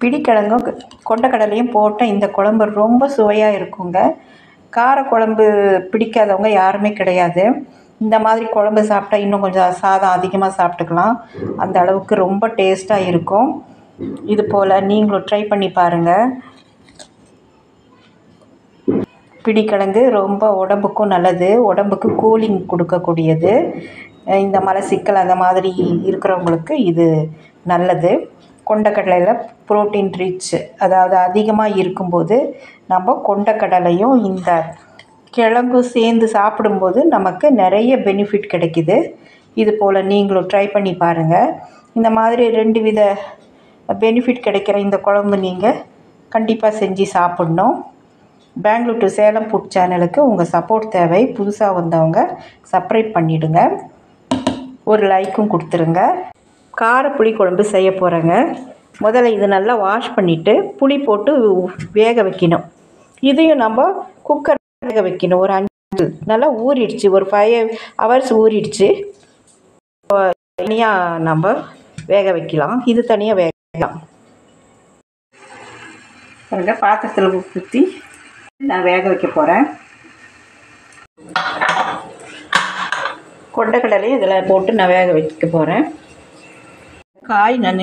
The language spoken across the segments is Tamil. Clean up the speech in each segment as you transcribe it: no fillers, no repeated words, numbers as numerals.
பிடிக்கிழங்கும் கொண்டக்கடலையும் போட்ட இந்த குழம்பு ரொம்ப சுவையாக இருக்குங்க. காரக்குழம்பு பிடிக்காதவங்க யாருமே கிடையாது. இந்த மாதிரி குழம்பு சாப்பிட்டா இன்னும் கொஞ்சம் சாதம் அதிகமாக சாப்பிட்டுக்கலாம். அந்த அளவுக்கு ரொம்ப டேஸ்ட்டாக இருக்கும். இது போல் நீங்களும் ட்ரை பண்ணி பாருங்கள். பிடிக்கிழங்கு ரொம்ப உடம்புக்கும் நல்லது, உடம்புக்கு கூலிங் கொடுக்கக்கூடியது. இந்த மலச்சிக்கல் அந்த மாதிரி இருக்கிறவங்களுக்கு இது நல்லது. கொண்டக்கடலையில் புரோட்டீன் ரிச், அதாவது அதிகமாக இருக்கும்போது நம்ம கொண்டக்கடலையும் இந்த கிழங்கும் சேர்ந்து சாப்பிடும்போது நமக்கு நிறைய பெனிஃபிட் கிடைக்கிது. இது போல் நீங்களும் ட்ரை பண்ணி பாருங்கள். இந்த மாதிரி 2 வித பெனிஃபிட் கிடைக்கிற இந்த குழம்பு நீங்கள் கண்டிப்பாக செஞ்சு சாப்பிட்ணும். பெங்களூர் டு சேலம் ஃபுட் சேனலுக்கு உங்கள் சப்போர்ட் தேவை. புதுசாக வந்தவங்க சப்ஸ்கிரைப் பண்ணிவிடுங்க, ஒரு லைக்கும் கொடுத்துருங்க. கார புளி குழம்பு செய்ய போகிறேங்க. முதல்ல இது நல்லா வாஷ் பண்ணிவிட்டு புளி போட்டு வேக வைக்கணும். இதையும் நம்ம குக்கர் வேக வைக்கணும். ஒரு 5 நல்லா ஊறிடுச்சு, ஒரு 5 ஹவர்ஸ் ஊறிடுச்சு. தனியாக நம்ம வேக வைக்கலாம், இது தனியாக வேக வைக்கலாம். பாத்திரத்தில் ஊற்றி நான் வேக வைக்க போகிறேன். கொண்டக்கடலையும் இதில் போட்டு நான் வேக வைக்க போகிறேன். காய் நான்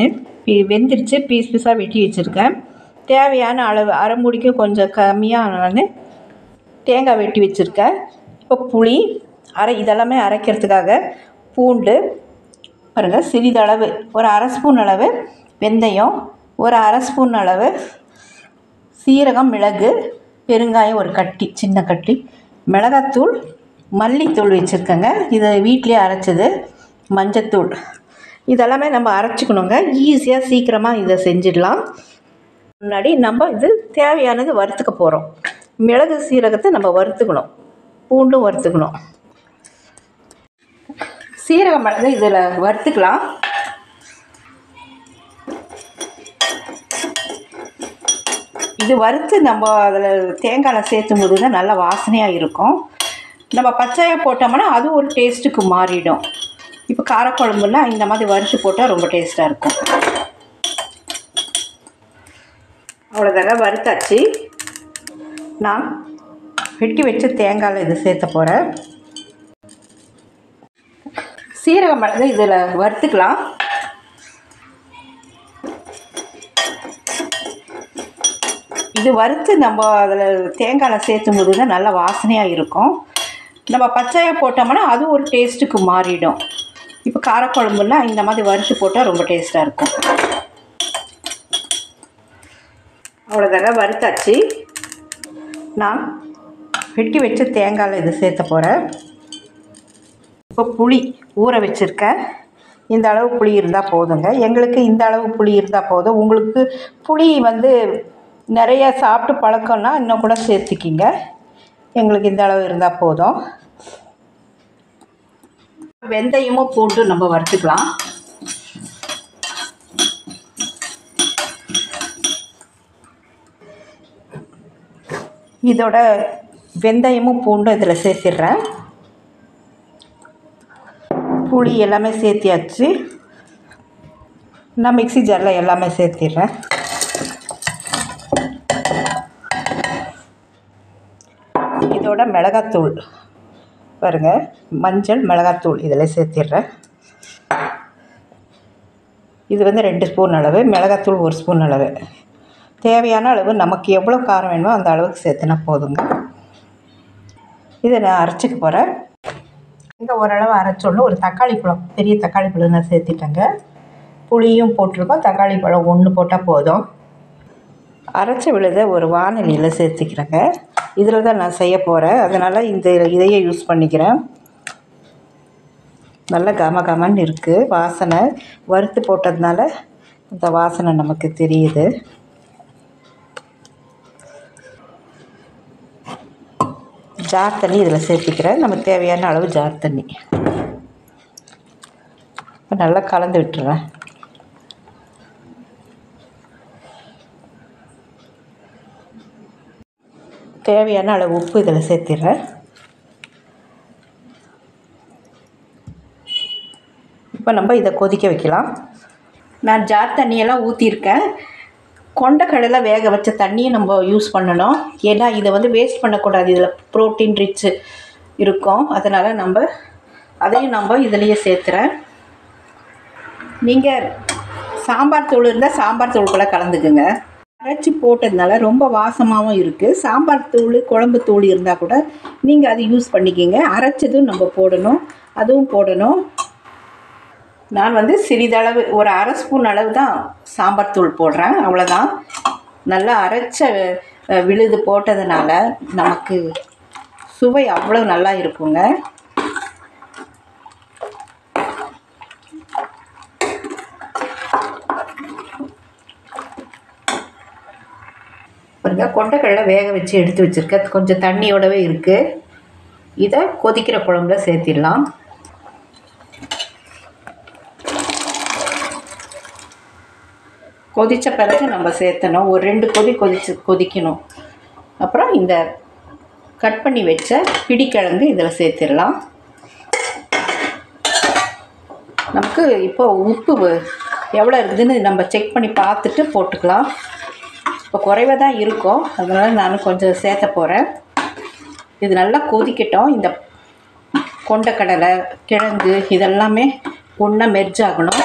வெந்துருச்சு, பீஸ் பீஸாக வெட்டி வச்சுருக்கேன். தேவையான அளவு அரை மூடிக்கு கொஞ்சம் கம்மியாக நான் தேங்காய் வெட்டி வச்சுருக்கேன். இப்போ புளி இதெல்லாமே அரைக்கிறதுக்காக பூண்டு பாருங்கள், சிறிதளவு ஒரு அரை ஸ்பூன் அளவு வெந்தயம், ஒரு அரை ஸ்பூன் அளவு சீரகம், மிளகு, பெருங்காயம் ஒரு கட்டி, சின்ன கட்டி, மிளகாத்தூள், மல்லித்தூள் வச்சுருக்கேங்க, இது வீட்டிலே அரைச்சது, மஞ்சத்தூள். இதெல்லாமே நம்ம அரைச்சிக்கணுங்க. ஈஸியாக சீக்கிரமாக இதை செஞ்சிடலாம். முன்னாடி நம்ம இது தேவையானது வறுத்துக்க போகிறோம். மிளகு சீரகத்தை நம்ம வறுத்துக்கணும், பூண்டும் வறுத்துக்கணும். சீரகம் மிளகு இதில் வறுத்துக்கலாம். இது வறுத்து நம்ம அதில் தேங்காயில் சேர்த்தும் போது தான் நல்லா வாசனையாக இருக்கும். நம்ம பச்சையாக போட்டோம்னா அது ஒரு டேஸ்ட்டுக்கு மாறிடும். இப்போ காரக்குழம்புலாம் இந்த மாதிரி வறுத்து போட்டால் ரொம்ப டேஸ்ட்டாக இருக்கும். அவ்வளோதாங்க, வறுத்தாச்சு. நான் வெட்டி வச்ச தேங்காயில் இது சேர்த்த போகிறேன். சீரக மிளகு இதில் வறுத்துக்கலாம். இது வறுத்து நம்ம அதில் தேங்காயில் சேர்த்தும் போது தான் நல்லா வாசனையாக இருக்கும். நம்ம பச்சையாக போட்டோம்னா அது ஒரு டேஸ்ட்டுக்கு மாறிடும். இப்போ காரக்குழம்புலாம் இந்த மாதிரி வறுத்து போட்டால் ரொம்ப டேஸ்ட்டாக இருக்கும். அவ்வளோதாங்க, வறுத்தாச்சு. நான் வெட்டி வச்ச தேங்காயில் இது சேர்த்த போகிறேன். இப்போ புளி ஊற வச்சுருக்கேன். இந்த அளவு புளி இருந்தால் போதுங்க. எங்களுக்கு இந்த அளவு புளி இருந்தால் போதும். உங்களுக்கு புளி நிறைய சாப்பிட்டு பழக்கம்னா இன்னும் கூட சேர்த்துக்கிங்க. எங்களுக்கு இந்த அளவு இருந்தால் போதும். வெந்தயமும் போட்டு நம்ம வறுத்துக்கலாம். இதோட வெந்தயமும் பூண்டும் இதில் சேர்த்திடுறேன். புளி எல்லாமே சேர்த்தியாச்சு. நான் மிக்ஸி ஜாரில் எல்லாமே சேர்த்திடுறேன். இதோட மிளகாத்தூள் பாருங்கள், மஞ்சள், மிளகாத்தூள் இதில் சேர்த்திடுறேன். இது 2 ஸ்பூன் அளவு, மிளகாத்தூள் 1 ஸ்பூன் அளவு. தேவையான அளவு நமக்கு எவ்வளோ காரம் வேணுமோ அந்த அளவுக்கு சேர்த்துனா போதுங்க. இதை நான் அரைச்சிக்க போகிறேன். இங்கே ஓரளவு அரைச்சோன்னு ஒரு தக்காளி பழம், பெரிய தக்காளி பழம் நான் சேர்த்திட்டேங்க. புளியும் போட்டிருக்கோம், தக்காளி பழம் 1 போட்டால் போதும். அரைச்ச விழுதை ஒரு வானலியில் சேர்த்துக்கிறேங்க. இதில் தான் நான் செய்ய போகிறேன், அதனால் இதையே யூஸ் பண்ணிக்கிறேன். நல்ல கமகமன்னு இருக்குது வாசனை. வறுத்து போட்டதுனால இந்த வாசனை நமக்கு தெரியுது. ஜார் தண்ணி இதில் சேர்த்துக்கிறேன். நமக்கு தேவையான அளவு ஜார் தண்ணி. இப்போ நல்லா கலந்து விட்டுறேன். தேவையான அளவு உப்பு இதில் சேர்த்திடுறேன். இப்போ நம்ம இதை கொதிக்க வைக்கலாம். நான் ஜார் தண்ணியெல்லாம் ஊற்றிருக்கேன். கொண்டக்கடலை வேக வச்ச தண்ணியை நம்ம யூஸ் பண்ணணும். ஏன்னா இதை வந்து வேஸ்ட் பண்ணக்கூடாது. இதில் ப்ரோட்டீன் ரிச் இருக்கும். அதனால் அதையும் இதுலேயே சேர்த்துறேன். நீங்கள் சாம்பார் தூள் இருந்தால் சாம்பார் தூள் கூட கலந்துக்குங்க. அரைச்சி போட்டதுனால ரொம்ப வாசமாகவும் இருக்குது. சாம்பார் தூள் குழம்பு தூள் இருந்தால் கூட நீங்கள் அது யூஸ் பண்ணிக்கிங்க. அரைச்சதும் நம்ம போடணும், அதுவும் போடணும். நான் வந்து சிறிதளவு ஒரு அரை ஸ்பூன் அளவு தான் சாம்பார் தூள் போடுறேன், அவ்வளோதான். நல்லா அரைச்ச விழுது போட்டதுனால நமக்கு சுவை அவ்வளோ நல்லா இருக்குங்க. பாருங்கள், கொண்டக்கடலை வேக வச்சு எடுத்து வச்சுருக்கேன். கொஞ்சம் தண்ணியோடவே இருக்குது. இதை கொதிக்கிற குழம்புல சேர்த்திடலாம். கொதித்த பிறகு நம்ம சேர்த்தணும். ஒரு 2 கொதிக்கணும். அப்புறம் இந்த கட் பண்ணி வச்ச பிடிக்கிழங்கு இதில் சேர்த்திடலாம். நமக்கு இப்போ உப்பு எவ்வளோ இருக்குதுன்னு நம்ம செக் பண்ணி பார்த்துட்டு போட்டுக்கலாம். இப்போ குறைவாக தான் இருக்கும், அதனால் நான் கொஞ்சம் சேர்த்த போகிறேன். இது நல்லா கொதிக்கட்டும். இந்த கொண்டக்கடலை கிழங்கு இதெல்லாமே ஒன்றா மெர்ஜ் ஆகணும்.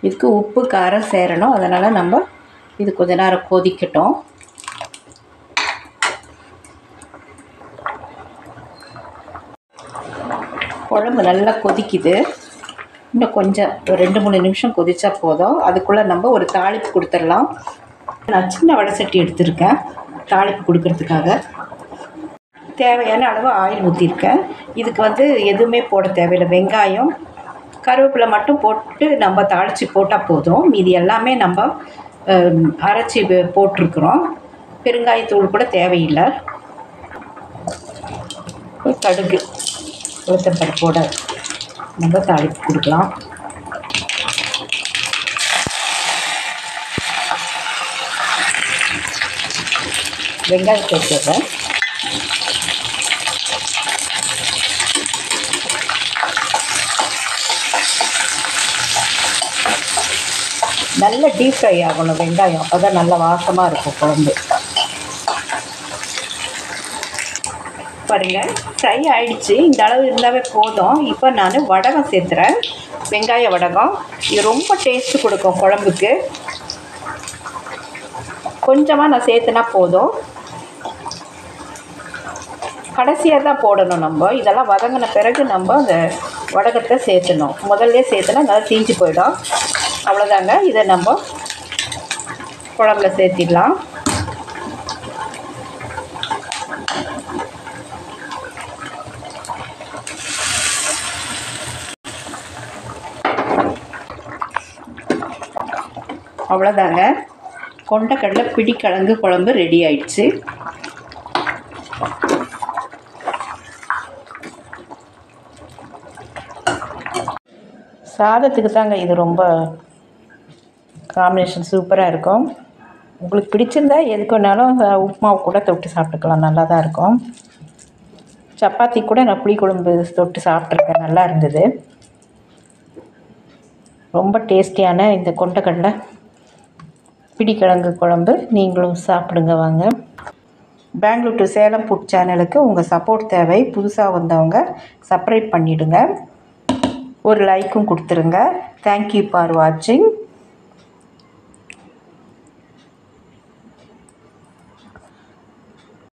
இதுக்கு உப்பு காரம் சேரணும். அதனால் நம்ம இது கொஞ்ச நேரம் கொதிக்கட்டும். குழம்பு நல்லா கொதிக்குது. இன்னும் கொஞ்சம் ஒரு 2-3 நிமிஷம் கொதிச்சா போதும். அதுக்குள்ளே நம்ம ஒரு தாளிப்பு கொடுத்துடலாம். நான் சின்ன வடை சட்டி எடுத்திருக்கேன் தாளிப்பு கொடுக்கறதுக்காக. தேவையான அளவு ஆயில் ஊற்றிருக்கேன். இதுக்கு வந்து எதுவுமே போட தேவையில்லை. வெங்காயம் கருவேப்பிலை மட்டும் போட்டு நம்ம தாளித்து போட்டால் போதும். மீதி எல்லாமே நம்ம அரைச்சி போட்டிருக்கிறோம். பெருங்காயத்தூள் கூட தேவையில்லை. கடுகு உளுத்தம்பருப்போட நம்ம தாளிப்பு கொடுக்கலாம். வெங்காயம் சேர்த்துறேன். நல்ல டீப் ஃப்ரை ஆகணும் வெங்காயம், அப்போ தான் நல்ல வாசமாக இருக்கும் குழம்பு. பாருங்கள், ஃப்ரை ஆகிடுச்சு. இந்த அளவு இருந்தாவே போதும். இப்போ நான் வடகம் சேர்த்துறேன், வெங்காய வடகம். இது ரொம்ப டேஸ்ட்டு கொடுக்கும் குழம்புக்கு. கொஞ்சமாக நான் சேர்த்துனா போதும். கடைசியாக தான் போடணும். நம்ம இதெல்லாம் வதங்கின பிறகு நம்ம அந்த வடகத்தை சேர்த்துணும். முதல்ல சேர்த்துனா நல்லா தீஞ்சு போயிடும். அவ்வளோதாங்க. இதை நம்ம குழம்புல சேர்த்திடலாம். அவ்வளோதாங்க, கொண்டக்கடலை பிடிக்கிழங்கு குழம்பு ரெடி ஆயிடுச்சு. சாதத்துக்கு தாங்க இது ரொம்ப காம்பினேஷன் சூப்பராக இருக்கும். உங்களுக்கு பிடிச்சிருந்தா எதுக்கு வேணாலும் உப்புமாவு கூட தொட்டு சாப்பிட்டுக்கலாம், நல்லா தான் இருக்கும். சப்பாத்தி கூட நான் புளிக்குழம்பு தொட்டு சாப்பிட்ருக்கேன், நல்லா இருந்தது. ரொம்ப டேஸ்டியான இந்த கொண்டக்கடலை பிடிக்கிழங்கு குழம்பு நீங்களும் சாப்பிடுங்க வாங்க. பெங்களூர் டு சேலம் ஃபுட் சேனலுக்கு உங்கள் சப்போர்ட் தேவை. புதுசாக வந்தவங்க சப்ஸ்கிரைப் பண்ணிவிடுங்க, ஒரு லைக்கும் கொடுத்துருங்க. தேங்க்யூ ஃபார் வாட்சிங்.